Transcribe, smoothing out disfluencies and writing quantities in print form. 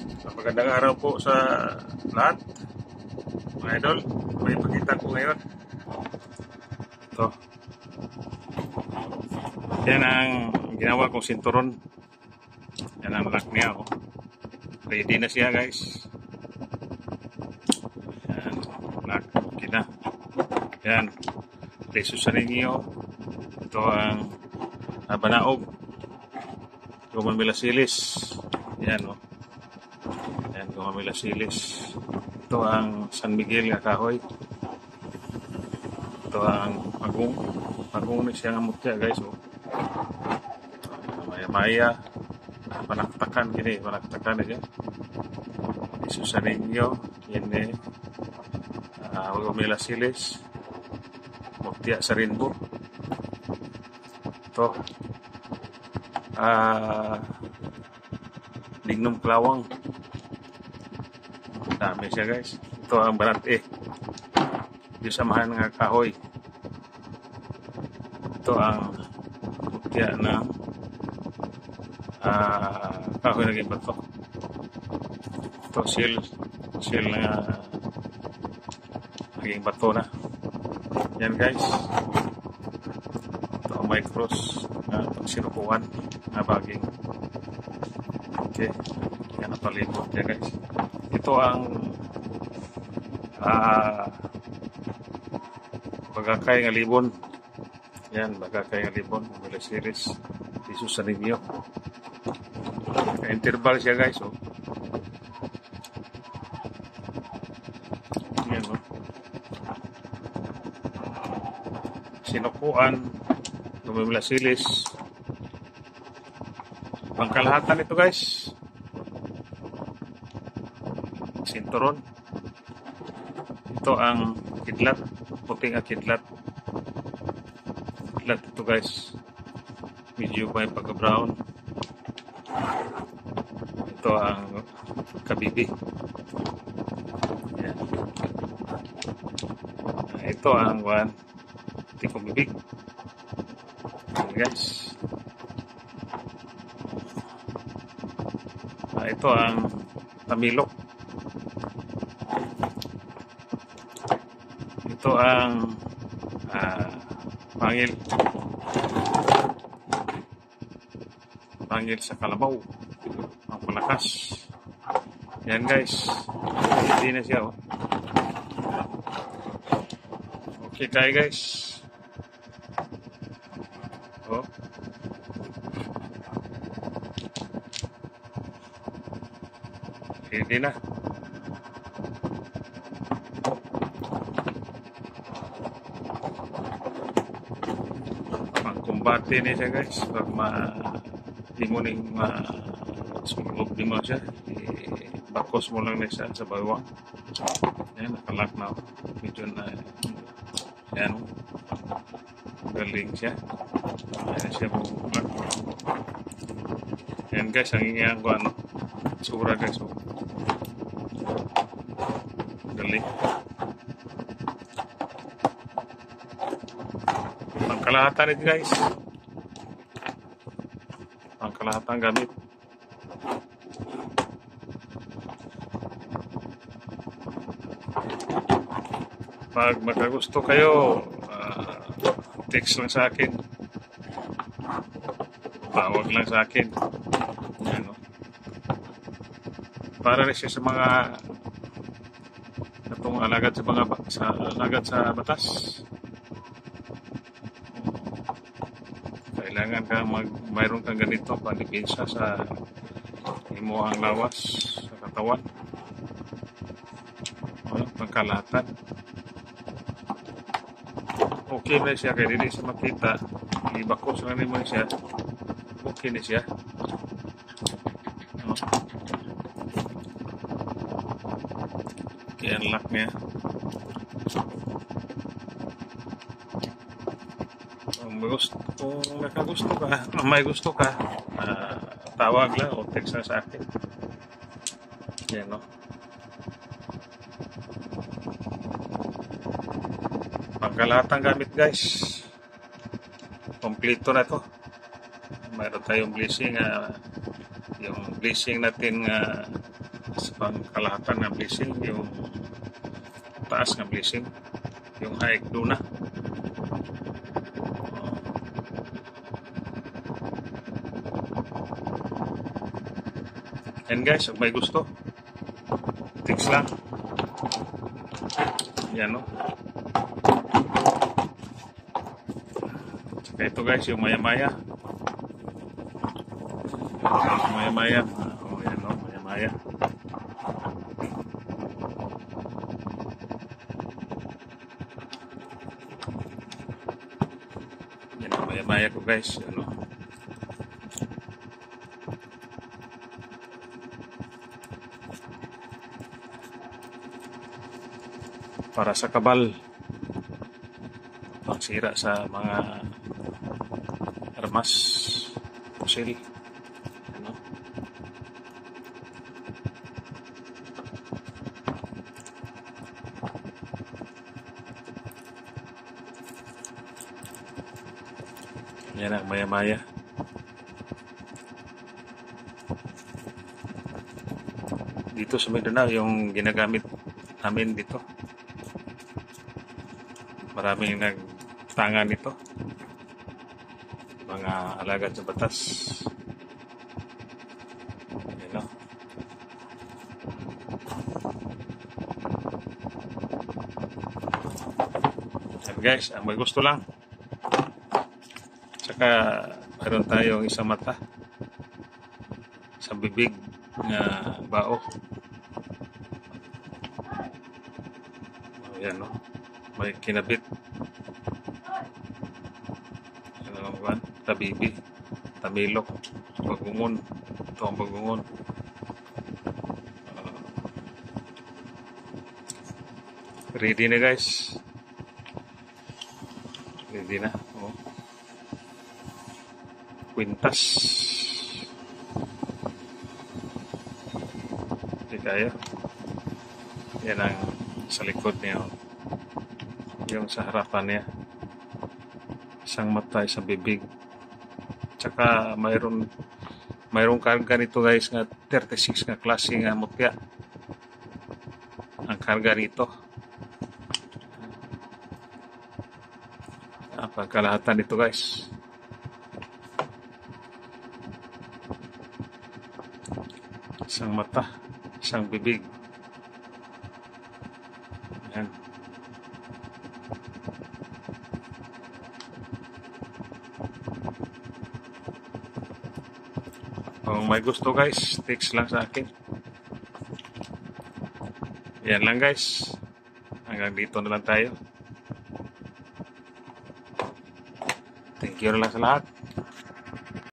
Magandang araw po sa lahat, mga idol. May pakita ko ngayon. Ito. Yan ang ginawa kong sinturon. Yan ang lock niya. Oh. Ready na siya, guys. Yan. Lock. Okay na. Yan. Preso sa ninyo. Ito ang banaog. Gumamilasilis. Yan, oh. Yan, Gumamilasilis. Ito ang San Miguel nga kahoy. Ito ang magong. Magong na siya nga mutya, guys, oh. Maya-maya. Panaktakan gini, panaktakan aja. Isusa ninyo. Yan eh. Gumamilasilis. Mutya sa rainbow. Ito. Lignum klawang. Dami siya, guys. Ito ang barat eh. Yung samahan nga kahoy. Ito ang mutya ng kahoy na gibato. Ito seal na naging bato na. Yan, guys. Ito ang may cross na sinukuhan na baging. Okay. Yan ang palibot niya, guys. Ito ang bagakay nga libon. Yan, bagakay nga libon. Mula series. Isus sa ninyo. Interval siya, guys. Oh. Yan, oh. Sinukuan. Gumamilasilis. Pangkalahatan ito, guys. Sinturon. Ito ang kidlat. Puting ang kidlat. Kidlat ito, guys. Medyo may pagka-brown. Ito ang kabibi. Yan. Ito ang tikong bibig. Yan, guys. Ito ang tamilok. Ito ang pangil. Pangil sa kalabaw. Ang palakas. Yan, guys. Hindi na siya. Oh. Okay tayo, guys. Oh. Hindi na. Pangkumbate niya siya, guys. Pag di mo ning sumulog di mo siya. Bakos mo lang na siya sa bawang. Yan, nakalak na. Medyo na yan. Galing siya. Ayan siya bumulak. Yan, guys, ang ingayang ko sura, guys. Oh. Galing. Pangkalahatan ito, guys. Pangkalahatan gamit. Pag magkagusto kayo, text lang sa akin. Tawag lang sa akin. Yan, oh. Para rin siya sa mga itong alagad sa batas. Kailangan ka mayroon kang ganito panipinsa sa imuhang lawas sa katawan. Pangkalahatan. Okay na siya kaya hindi siya makita. Ibakos lang naman siya. Okay na siya. Kaya unlock niya. Kung nakagusto ka, may gusto ka, tawag lang o text na sa akin. Yan, no? Pangkalahatang gamit, guys. Kompleto na to. Mayroon tayong blessing. Yung blessing natin sa pangkalahatan na blessing, yung taas na blessing, yung high duna. And guys, kung may gusto, text lang. Yan, no? Saka ito guys, yung maya-maya. Maya-maya. Oh, yan, no? Maya-maya. Yan ang maya-maya ko guys. Yan, no? Para sa kabal, pangsira sa mga armas, pusil, ano? Yan ang maya-maya. Dito sa Mindanao, yung ginagamit namin dito, maraming nagtanga nito, mga alagad sa batas. You know? And guys, ang may gusto lang, saka mayroon tayong isang mata, isang bibig na bao. Ayan, no? May kinabit, tabibi, tamilok, bagungon. Ito ang bagungon. Ready na guys. Ready na. Oh. Quintas. Hindi kaya. Yan ang sa likod niya. Yung sa harapan niya. Isang mata, isang bibig. Tsaka mayroong karga nito guys nga 36 nga klase nga mutya. Ang karga nito. Pagkalahatan nito guys. Isang mata, isang bibig. Ayan. Kung may gusto guys, text lang sa akin. Yan lang guys. Hanggang dito na lang tayo. Thank you na lang sa lahat.